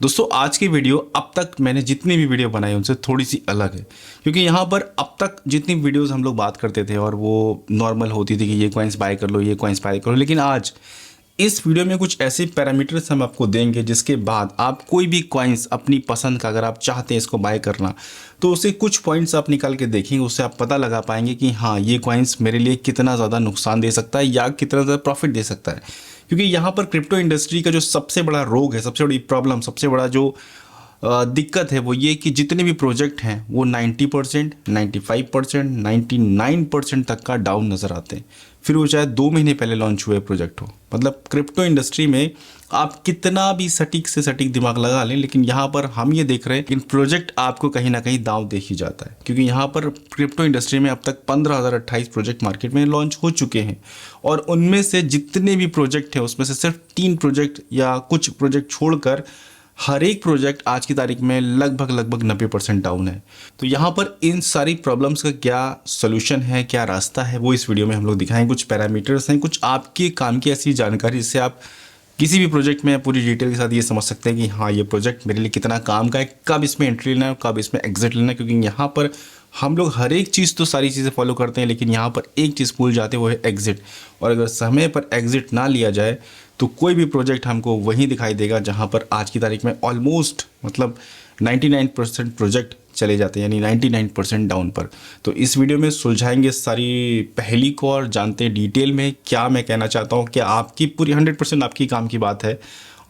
दोस्तों आज की वीडियो अब तक मैंने जितनी भी वीडियो बनाई उनसे थोड़ी सी अलग है, क्योंकि यहाँ पर अब तक जितनी वीडियोस हम लोग बात करते थे और वो नॉर्मल होती थी कि ये कॉइन्स बाय कर लो, ये कॉइन्स बाय करो। लेकिन आज इस वीडियो में कुछ ऐसे पैरामीटर्स हम आपको देंगे जिसके बाद आप कोई भी कॉइन्स अपनी पसंद का अगर आप चाहते हैं इसको बाय करना, तो उसे कुछ पॉइंट्स आप निकाल के देखेंगे, उससे आप पता लगा पाएंगे कि हाँ ये कॉइन्स मेरे लिए कितना ज़्यादा नुकसान दे सकता है या कितना ज़्यादा प्रॉफिट दे सकता है। क्योंकि यहाँ पर क्रिप्टो इंडस्ट्री का जो सबसे बड़ा रोग है, सबसे बड़ी प्रॉब्लम, सबसे बड़ा जो दिक्कत है वो ये कि जितने भी प्रोजेक्ट हैं वो 90%, 95%, 99% तक का डाउन नज़र आते हैं। फिर वो चाहे 2 महीने पहले लॉन्च हुए प्रोजेक्ट हो। मतलब क्रिप्टो इंडस्ट्री में आप कितना भी सटीक से सटीक दिमाग लगा लें, लेकिन यहाँ पर हम ये देख रहे हैं कि प्रोजेक्ट आपको कहीं ना कहीं दांव दे ही जाता है। क्योंकि यहाँ पर क्रिप्टो इंडस्ट्री में अब तक 15,028 प्रोजेक्ट मार्केट में लॉन्च हो चुके हैं और उनमें से जितने भी प्रोजेक्ट हैं उसमें से सिर्फ 3 प्रोजेक्ट या कुछ प्रोजेक्ट छोड़कर हर एक प्रोजेक्ट आज की तारीख में लगभग 90% डाउन है। तो यहाँ पर इन सारी प्रॉब्लम्स का क्या सोल्यूशन है, क्या रास्ता है, वो इस वीडियो में हम लोग दिखाएंगे। कुछ पैरामीटर्स हैं, कुछ आपके काम की ऐसी जानकारी जिससे आप किसी भी प्रोजेक्ट में पूरी डिटेल के साथ ये समझ सकते हैं कि हाँ ये प्रोजेक्ट मेरे लिए कितना काम का है, कब इसमें एंट्री लेना है, कब इसमें एग्जिट लेना है। क्योंकि यहाँ पर हम लोग हर एक चीज़ तो सारी चीज़ें फॉलो करते हैं, लेकिन यहाँ पर एक चीज़ भूल जाते हैं, वो है एग्जिट। और अगर समय पर एग्जिट ना लिया जाए तो कोई भी प्रोजेक्ट हमको वहीं दिखाई देगा जहाँ पर आज की तारीख में ऑलमोस्ट मतलब 99% प्रोजेक्ट चले जाते हैं, यानी 99% डाउन पर। तो इस वीडियो में सुलझाएंगे सारी पहेली को और जानते हैं डिटेल में क्या मैं कहना चाहता हूँ कि आपकी पूरी 100% आपकी काम की बात है।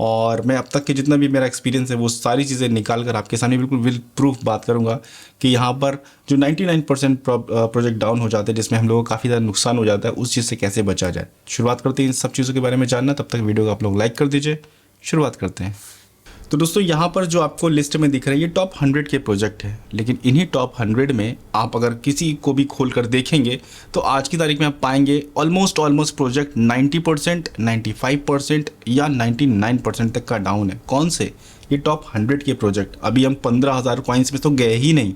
और मैं अब तक के जितना भी मेरा एक्सपीरियंस है वो सारी चीज़ें निकाल कर आपके सामने बिल्कुल विल प्रूफ बात करूंगा कि यहाँ पर जो 99% प्रोजेक्ट डाउन हो जाते हैं, जिसमें हम लोगों को काफ़ी ज़्यादा नुकसान हो जाता है, उस चीज़ से कैसे बचा जाए। शुरुआत करते हैं इन सब चीज़ों के बारे में जानना। तब तक वीडियो को आप लोग लाइक कर दीजिए। शुरुआत करते हैं। तो दोस्तों यहाँ पर जो आपको लिस्ट में दिख रहा है ये टॉप 100 के प्रोजेक्ट है, लेकिन इन्हीं टॉप 100 में आप अगर किसी को भी खोल कर देखेंगे तो आज की तारीख में आप पाएंगे ऑलमोस्ट प्रोजेक्ट 90%, 95% या 99% तक का डाउन है। कौन से? ये टॉप 100 के प्रोजेक्ट। अभी हम 15,000 कॉइन्स में तो गए ही नहीं।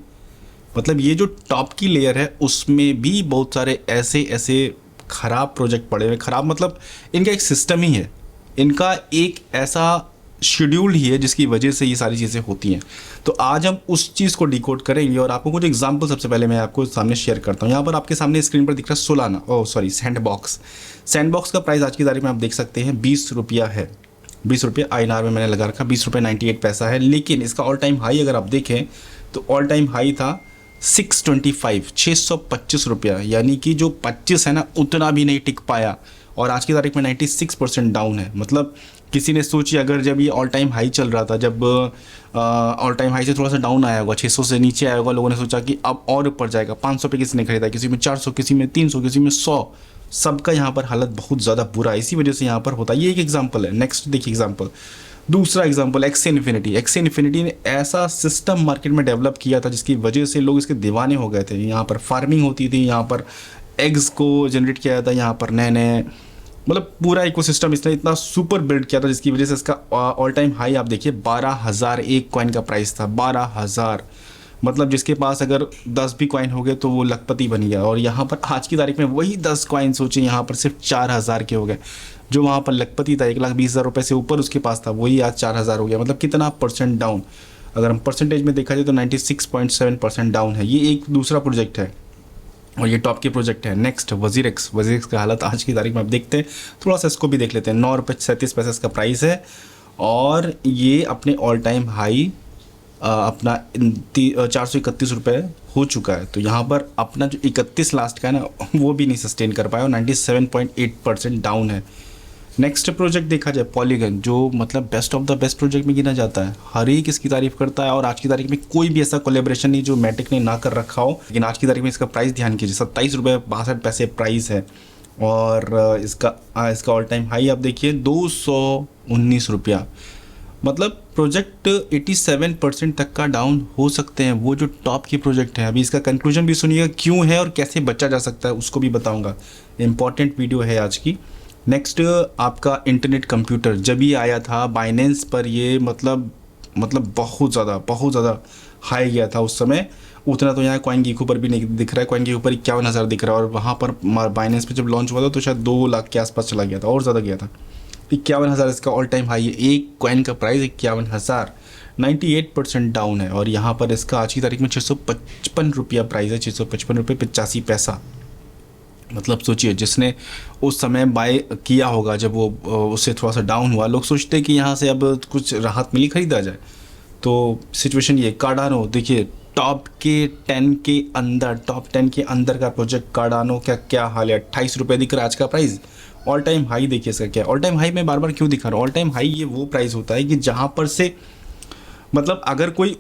मतलब ये जो टॉप की लेयर है उसमें भी बहुत सारे ऐसे खराब प्रोजेक्ट पड़े हुए। खराब मतलब इनका एक सिस्टम ही है, इनका एक ऐसा शेड्यूल ही है जिसकी वजह से ये सारी चीज़ें होती हैं। तो आज हम उस चीज़ को डिकोड करेंगे और आपको कुछ एग्जांपल सबसे पहले मैं आपको सामने शेयर करता हूँ। यहाँ पर आपके सामने स्क्रीन पर दिख रहा है सैंडबॉक्स। सैंडबॉक्स का प्राइस आज की तारीख में आप देख सकते हैं 20 रुपया है। 20 रुपये INR में मैंने लगा रखा, 20 रुपये 98 पैसा है। लेकिन इसका ऑल टाइम हाई अगर आप देखें तो ऑल टाइम हाई था 625 रुपया, यानी कि जो 25 है ना उतना भी नहीं टिक पाया और आज की तारीख में 96% डाउन है। मतलब किसी ने सोची अगर जब ये ऑल टाइम हाई चल रहा था, जब ऑल टाइम हाई से थोड़ा सा डाउन आया होगा, 600 से नीचे आया होगा, लोगों ने सोचा कि अब और ऊपर जाएगा। 500 पे किसी ने खरीदा, किसी में 400, किसी में 300, किसी में 100। सबका यहाँ पर हालत बहुत ज़्यादा बुरा है, इसी वजह से यहाँ पर होता है। ये एक एग्जाम्पल है। नेक्स्ट देखिए एग्जाम्पल, दूसरा एग्जाम्पल एक्से इन्फिनिटी ने ऐसा सिस्टम मार्केट में डेवलप किया था जिसकी वजह से लोग इसके दीवाने हो गए थे। यहाँ पर फार्मिंग होती थी, यहाँ पर एग्स को जनरेट किया जाता, यहाँ पर नए मतलब पूरा इकोसिस्टम इसने इतना सुपर बिल्ड किया था जिसकी वजह से इसका ऑल टाइम हाई आप देखिए 12,000 एक कॉइन का प्राइस था। 12,000 मतलब जिसके पास अगर 10 भी कॉइन हो गए तो वो लखपति बन गया। और यहाँ पर आज की तारीख में वही 10 कॉइन सोचिए यहाँ पर सिर्फ 4,000 के हो गए। जो वहाँ पर लखपति था 1,20,000 रुपये से ऊपर उसके पास था, वही आज 4,000 हो गया। मतलब कितना परसेंट डाउन। अगर हम परसेंटेज में देखा जाए तो 96.7% डाउन है। ये एक दूसरा प्रोजेक्ट है और ये टॉप के प्रोजेक्ट है। नेक्स्ट वजीरेक्स का हालत आज की तारीख में आप देखते हैं, थोड़ा सा इसको भी देख लेते हैं। 9 रुपये 37 पैसे इसका प्राइस है और ये अपने ऑल टाइम हाई अपना 431 रुपये हो चुका है। तो यहाँ पर अपना जो 31 लास्ट का है ना वो भी नहीं सस्टेन कर पाया और 97.8% डाउन है। नेक्स्ट प्रोजेक्ट देखा जाए पॉलीगन, जो मतलब best of the best project में गिना जाता है। हर एक इसकी तारीफ करता है और आज की तारीख में कोई भी ऐसा कोलेब्रेशन नहीं जो मैटिक ने ना कर रखा हो। लेकिन आज की तारीख में इसका प्राइस ध्यान कीजिए 27 रुपये 62 पैसे प्राइस है और इसका ऑल टाइम हाई आप देखिए 219 रुपया। मतलब प्रोजेक्ट 87% तक का डाउन हो सकते हैं, वो जो टॉप की प्रोजेक्ट है। अभी इसका कंक्लूजन भी सुनिएगा क्यों है और कैसे बचा जा सकता है, उसको भी बताऊँगा। इंपॉर्टेंट वीडियो है आज की। नेक्स्ट आपका इंटरनेट कंप्यूटर जब ही आया था बाइनेंस पर, ये मतलब बहुत ज़्यादा हाई गया था उस समय। उतना तो यहाँ कॉइन गीको पर भी नहीं दिख रहा है। कॉइन गीको पर 51,000 दिख रहा है और वहाँ पर बाइनेंस पे जब लॉन्च हुआ था तो शायद 2 लाख के आसपास चला गया था और ज़्यादा गया था। 51,000 इसका ऑल टाइम हाई है। एक कॉइन का प्राइस 51,000, 98% डाउन है। और यहाँ पर इसका आज की तारीख में 655 रुपया प्राइस है, 655 रुपये 85 पैसा। मतलब सोचिए, जिसने उस समय बाय किया होगा जब वो उससे थोड़ा सा डाउन हुआ, लोग सोचते कि यहाँ से अब कुछ राहत मिली, खरीदा जाए। तो सिचुएशन ये। कार्डानो देखिए, टॉप 10 के अंदर का प्रोजेक्ट कार्डानो का क्या हाल है। 28 रुपये दिख रहा है आज का प्राइस। ऑल टाइम हाई देखिए इसका क्या है। ऑल टाइम हाई मैं बार बार क्यों दिखा रहा हूँ, ऑल टाइम हाई ये वो प्राइस होता है कि जहाँ पर से मतलब अगर कोई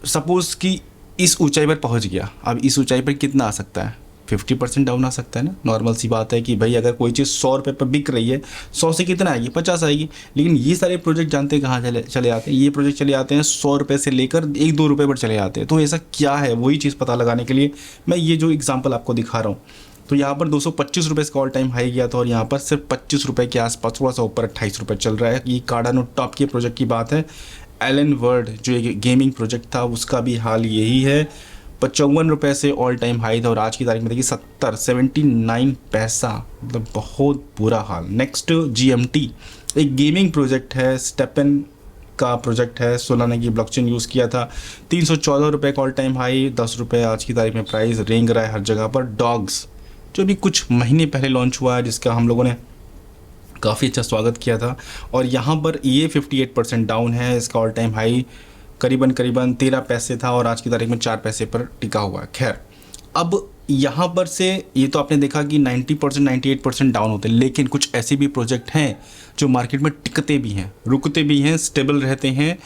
सपोज कि इस ऊंचाई पर पहुँच गया, अब इस ऊंचाई पर कितना आ सकता है, 50% डाउन आ सकता है ना। नॉर्मल सी बात है कि भाई अगर कोई चीज़ 100 रुपये पर बिक रही है, 100 से कितना आएगी, 50 आएगी। लेकिन ये सारे प्रोजेक्ट जानते हैं कहाँ चले आते हैं, ये प्रोजेक्ट चले आते हैं 100 रुपये से लेकर 1-2 रुपये पर चले आते हैं। तो ऐसा क्या है, वही चीज़ पता लगाने के लिए मैं ये जो एग्जाम्पल आपको दिखा रहा हूँ। तो यहाँ पर 225 रुपये इसका ऑल टाइम हाई गया था और यहाँ पर सिर्फ 25 रुपये के आसपास, थोड़ा सा ऊपर 28 रुपये चल रहा है। ये कार्डानो टॉप के प्रोजेक्ट की बात है। एलन वर्ल्ड जो एक गेमिंग प्रोजेक्ट था, उसका भी हाल यही है। 55 रुपये से ऑल टाइम हाई था और आज की तारीख में देखिए 79 पैसा, मतलब बहुत बुरा हाल। नेक्स्ट GMT एक गेमिंग प्रोजेक्ट है, स्टेपन का प्रोजेक्ट है। सोलाना की ब्लॉकचेन यूज़ किया था। 314 रुपये का ऑल टाइम हाई, 10 रुपये आज की तारीख में प्राइस रेंग रहा है हर जगह पर। डॉग्स जो भी कुछ महीने पहले लॉन्च हुआ है, जिसका हम लोगों ने काफ़ी अच्छा स्वागत किया था, और यहाँ पर ये 58% डाउन है। इसका ऑल टाइम हाई करीबन 13 पैसे था और आज की तारीख में 4 पैसे पर टिका हुआ है। खैर, अब यहाँ पर से ये तो आपने देखा कि 90% 98% डाउन होते हैं, लेकिन कुछ ऐसे भी प्रोजेक्ट हैं जो मार्केट में टिकते भी हैं, रुकते भी हैं, स्टेबल रहते हैं।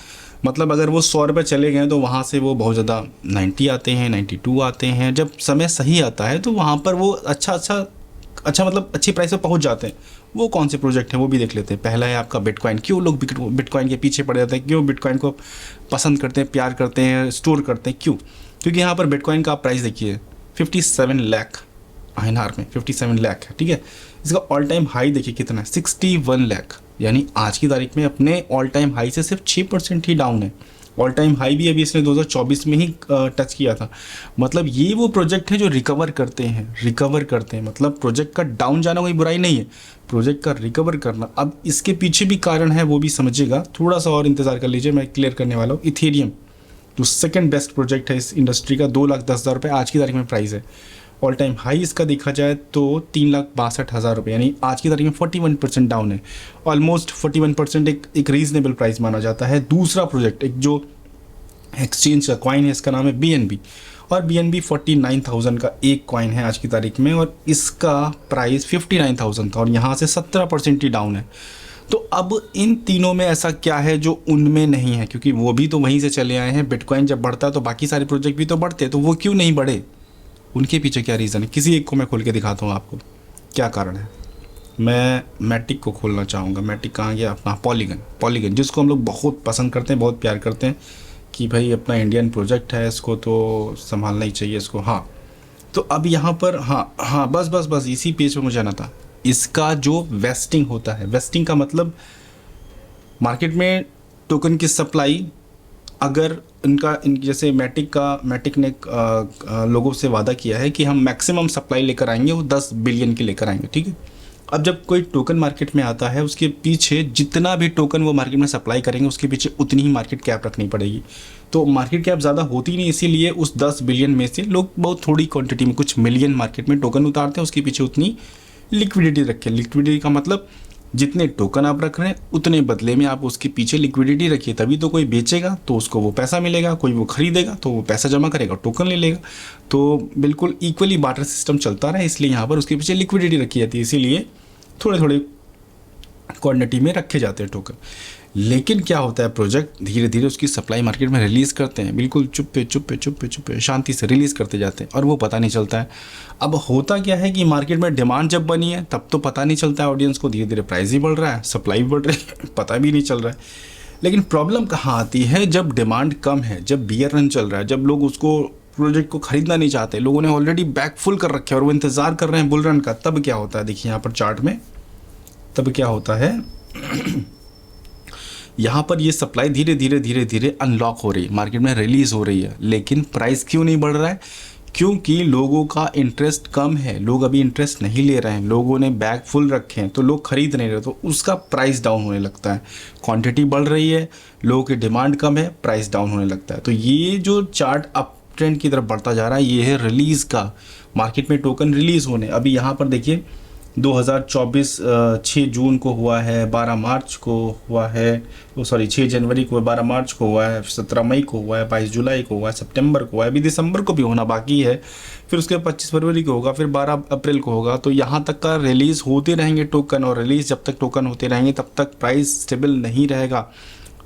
मतलब अगर वो 100 रुपये चले गए तो वहाँ से वो बहुत ज़्यादा 90 आते हैं, 92 आते हैं। जब समय सही आता है तो वहाँ पर वो अच्छा मतलब अच्छी प्राइस पर पहुँच जाते हैं। वो कौन से प्रोजेक्ट हैं वो भी देख लेते हैं। पहला है आपका बिटकॉइन। क्यों लोग बिटकॉइन के पीछे पड़ जाते हैं, क्यों बिटकॉइन को पसंद करते हैं, प्यार करते हैं, स्टोर करते हैं, क्यों? क्योंकि यहाँ पर बिटकॉइन का आप प्राइस देखिए 57 लाख INR में 57 लाख है, ठीक है। इसका ऑल टाइम हाई देखिए कितना है, 61 लाख, यानी आज की तारीख में अपने ऑल टाइम हाई से सिर्फ 6% ही डाउन है। ऑल टाइम हाई भी अभी इसने 2024 में ही टच किया था। मतलब ये वो प्रोजेक्ट है जो रिकवर करते हैं। मतलब प्रोजेक्ट का डाउन जाना कोई बुराई नहीं है, प्रोजेक्ट का रिकवर करना। अब इसके पीछे भी कारण है, वो भी समझिएगा, थोड़ा सा और इंतज़ार कर लीजिए, मैं क्लियर करने वाला हूँ। इथेरियम जो सेकंड बेस्ट प्रोजेक्ट है इस इंडस्ट्री का, 2,10,000 रुपये आज की तारीख में प्राइस है। ऑल टाइम हाई इसका देखा जाए तो 3,62,000 रुपये, यानी आज की तारीख में 41% डाउन है। ऑलमोस्ट 41% एक रीजनेबल प्राइस माना जाता है। दूसरा प्रोजेक्ट एक जो एक्सचेंज का कॉइन है, इसका नाम है BNB, और BNB 49,000 का एक कॉइन है आज की तारीख में, और इसका प्राइस 59,000 था और यहाँ से 17% ही डाउन है। तो अब इन तीनों में ऐसा क्या है जो उनमें नहीं है, क्योंकि वो भी तो वहीं से चले आए हैं। बिटकॉइन जब बढ़ता है तो बाकी सारे प्रोजेक्ट भी तो बढ़ते हैं, तो वो क्यों नहीं बढ़े? उनके पीछे क्या रीज़न है? किसी एक को मैं खोल के दिखाता हूँ आपको क्या कारण है। मैं मैटिक को खोलना चाहूँगा। मैटिक कहाँ गया अपना? पॉलीगन जिसको हम लोग बहुत पसंद करते हैं, बहुत प्यार करते हैं कि भाई अपना इंडियन प्रोजेक्ट है, इसको तो संभालना ही चाहिए इसको। हाँ, तो अब यहाँ पर हाँ बस इसी पेज पे मुझे आना था। इसका जो वेस्टिंग होता है, वेस्टिंग का मतलब मार्केट में टोकन की सप्लाई, अगर जैसे मैटिक ने लोगों से वादा किया है कि हम मैक्सिमम सप्लाई लेकर आएंगे, वो 10 बिलियन की लेकर आएंगे, ठीक है। अब जब कोई टोकन मार्केट में आता है, उसके पीछे जितना भी टोकन वो मार्केट में सप्लाई करेंगे, उसके पीछे उतनी ही मार्केट कैप रखनी पड़ेगी। तो मार्केट कैप ज़्यादा होती नहीं, इसीलिए उस 10 बिलियन में से लोग बहुत थोड़ी क्वांटिटी में, कुछ मिलियन मार्केट में टोकन उतारते हैं, उसके पीछे उतनी लिक्विडिटी रखें। लिक्विडिटी का मतलब जितने टोकन आप रख रहे हैं उतने बदले में आप उसके पीछे लिक्विडिटी रखिए, तभी तो कोई बेचेगा तो उसको वो पैसा मिलेगा, कोई वो खरीदेगा तो वो पैसा जमा करेगा, टोकन ले लेगा। तो बिल्कुल इक्वली बार्टर सिस्टम चलता रहा है, इसलिए यहाँ पर उसके पीछे लिक्विडिटी रखी जाती है, इसीलिए थोड़े थोड़े क्वांटिटी में रखे जाते हैं टोकन। लेकिन क्या होता है, प्रोजेक्ट धीरे धीरे उसकी सप्लाई मार्केट में रिलीज़ करते हैं, बिल्कुल चुप्पे शांति से रिलीज़ करते जाते हैं और वो पता नहीं चलता है। अब होता क्या है कि मार्केट में डिमांड जब बनी है तब तो पता नहीं चलता है ऑडियंस को, धीरे धीरे प्राइस भी बढ़ रहा है, सप्लाई भी बढ़ रही है, पता भी नहीं चल रहा है। लेकिन प्रॉब्लम कहाँ आती है, जब डिमांड कम है, जब बियर रन चल रहा है, जब लोग उसको प्रोजेक्ट को खरीदना नहीं चाहते, लोगों ने ऑलरेडी बैग फुल कर रखे हैं और वो इंतज़ार कर रहे हैं बुल रन का, तब क्या होता है देखिए यहाँ पर चार्ट में, तब क्या होता है यहाँ पर ये सप्लाई धीरे धीरे अनलॉक हो रही है, मार्केट में रिलीज़ हो रही है, लेकिन प्राइस क्यों नहीं बढ़ रहा है? क्योंकि लोगों का इंटरेस्ट कम है, लोग अभी इंटरेस्ट नहीं ले रहे हैं, लोगों ने बैग फुल रखे हैं तो लोग खरीद नहीं रहे, तो उसका प्राइस डाउन होने लगता है। क्वांटिटी बढ़ रही है, लोगों की डिमांड कम है, प्राइस डाउन होने लगता है। तो ये जो चार्ट अप ट्रेंड की तरफ बढ़ता जा रहा है, ये है रिलीज़ का, मार्केट में टोकन रिलीज़ होने। अभी यहाँ पर देखिए 2024 6 जून को हुआ है, 12 मार्च को हुआ है, वो सॉरी 6 जनवरी को, 12 मार्च को हुआ है, 17 मई को हुआ है, 22 जुलाई को हुआ है, सितंबर को हुआ है, अभी दिसंबर को भी होना बाकी है, फिर उसके 25 फरवरी को होगा, फिर 12 अप्रैल को होगा। तो यहाँ तक का रिलीज़ होते रहेंगे टोकन, और रिलीज़ जब तक टोकन होते रहेंगे तब तक प्राइस स्टेबल नहीं रहेगा।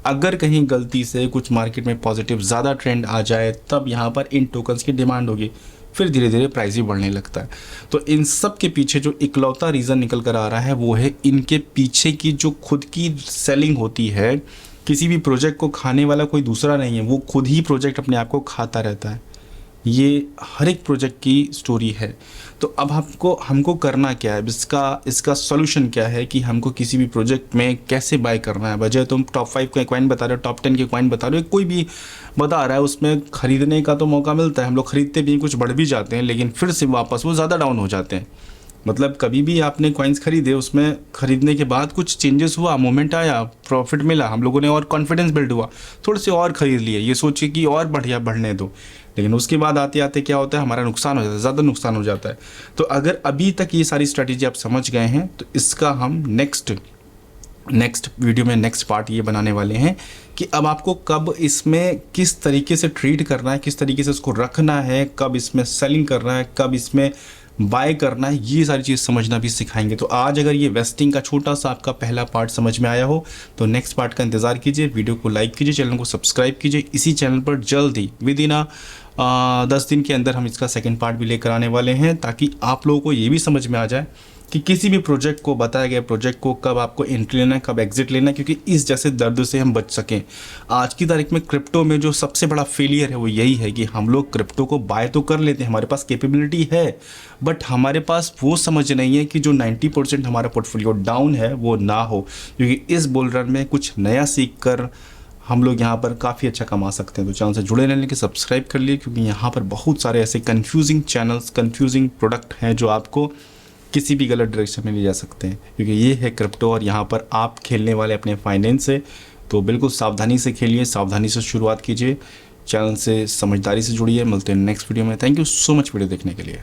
अगर कहीं गलती से कुछ मार्केट में पॉजिटिव ज़्यादा ट्रेंड आ जाए तब यहाँ पर इन टोकन्स की डिमांड होगी, फिर धीरे धीरे प्राइस भी बढ़ने लगता है। तो इन सब के पीछे जो इकलौता रीज़न निकल कर आ रहा है वो है इनके पीछे की जो खुद की सेलिंग होती है। किसी भी प्रोजेक्ट को खाने वाला कोई दूसरा नहीं है, वो खुद ही प्रोजेक्ट अपने आप को खाता रहता है। ये हर एक प्रोजेक्ट की स्टोरी है। तो अब हमको करना क्या है, इसका सॉल्यूशन क्या है कि हमको किसी भी प्रोजेक्ट में कैसे बाय करना है। बजाय तुम टॉप 5 के कॉइन बता रहे हो, टॉप 10 के कॉइन बता रहे हो, कोई भी बता रहा है, उसमें ख़रीदने का तो मौका मिलता है, हम लोग ख़रीदते भी कुछ बढ़ भी जाते हैं, लेकिन फिर से वापस वो ज़्यादा डाउन हो जाते हैं। मतलब कभी भी आपने कॉइन्स खरीदे, उसमें खरीदने के बाद कुछ चेंजेस हुआ, मोमेंट आया, प्रॉफिट मिला, हम लोगों ने और कॉन्फिडेंस बिल्ड हुआ, थोड़े से और ख़रीद लिए, ये सोचिए कि और बढ़िया बढ़ने दो, लेकिन उसके बाद आते आते क्या होता है, हमारा नुकसान हो जाता है, ज़्यादा नुकसान हो जाता है। तो अगर अभी तक ये सारी स्ट्रैटेजी आप समझ गए हैं तो इसका हम नेक्स्ट वीडियो में नेक्स्ट पार्ट ये बनाने वाले हैं कि अब आपको कब इसमें किस तरीके से ट्रीट करना है, किस तरीके से उसको रखना है, कब इसमें सेलिंग करना है, कब इसमें बाय करना है, ये सारी चीज़ समझना भी सिखाएंगे। तो आज अगर ये वेस्टिंग का छोटा सा आपका पहला पार्ट समझ में आया हो तो नेक्स्ट पार्ट का इंतज़ार कीजिए, वीडियो को लाइक कीजिए, चैनल को सब्सक्राइब कीजिए। इसी चैनल पर जल्द ही विद इन 10 दिन के अंदर हम इसका सेकंड पार्ट भी लेकर आने वाले हैं, ताकि आप लोगों को ये भी समझ में आ जाए कि किसी भी प्रोजेक्ट को, बताया गया प्रोजेक्ट को, कब आपको एंट्री लेना है, कब एग्जिट लेना है, क्योंकि इस जैसे दर्द से हम बच सकें। आज की तारीख में क्रिप्टो में जो सबसे बड़ा फेलियर है वो यही है कि हम लोग क्रिप्टो को बाय तो कर लेते हैं, हमारे पास कैपेबिलिटी है, बट हमारे पास वो समझ नहीं है कि जो 90% हमारा पोर्टफोलियो डाउन है वो ना हो, क्योंकि इस बुल रन में कुछ नया सीख कर हम लोग यहाँ पर काफ़ी अच्छा कमा सकते हैं। तो चैनल से जुड़े रहने के सब्सक्राइब कर लिए, क्योंकि यहाँ पर बहुत सारे ऐसे कंफ्यूजिंग चैनल्स, कंफ्यूजिंग प्रोडक्ट हैं जो आपको किसी भी गलत डायरेक्शन में ले जा सकते हैं, क्योंकि ये है क्रिप्टो और यहाँ पर आप खेलने वाले अपने फाइनेंस से। तो बिल्कुल सावधानी से खेलिए, सावधानी से शुरुआत कीजिए, चैनल से समझदारी से जुड़िए। मिलते हैं नेक्स्ट वीडियो में। Thank you so much video देखने के लिए।